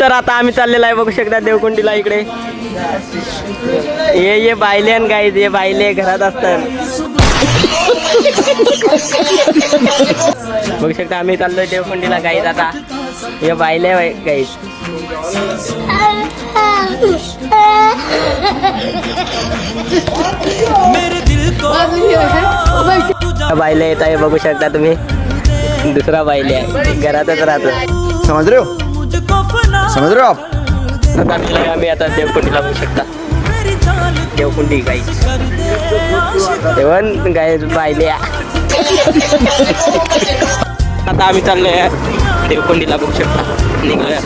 तर आता आम्ही चाललेलो आहे बघू शकता देवकुंडीला इकडे. ये बायले आणि गाईज ये बायले घरात असतात. बघू शकता आम्ही चाललोय देवकुंडीला गाईज. आता ये बायले गाईज. बायले येत आहे बघू शकता तुम्ही. दुसरा बायले आहे घरातच राहतो. समझ रहे हो आप. आम्ही आता देवकुंडीला बघू शकता. देवकुंडी गाई जेवण गाय बायले. आता आम्ही चाललोय देवकुंडीला बघू शकता. निघलोय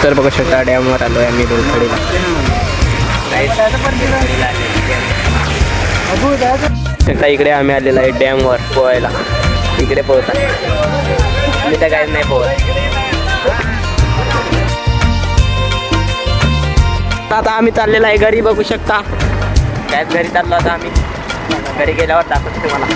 तर बघू शकता डॅमवर आलो आहे आम्ही बोलखडीला. इकडे आम्ही आलेलो आहे डॅमवर पोहायला. इकडे पोहता मी तर काहीच नाही पोहत. आता आम्ही चाललेलो आहे घरी बघू शकता. कायच घरी चाललो आता आम्ही. घरी गेल्यावर दाखवतो तुम्हाला.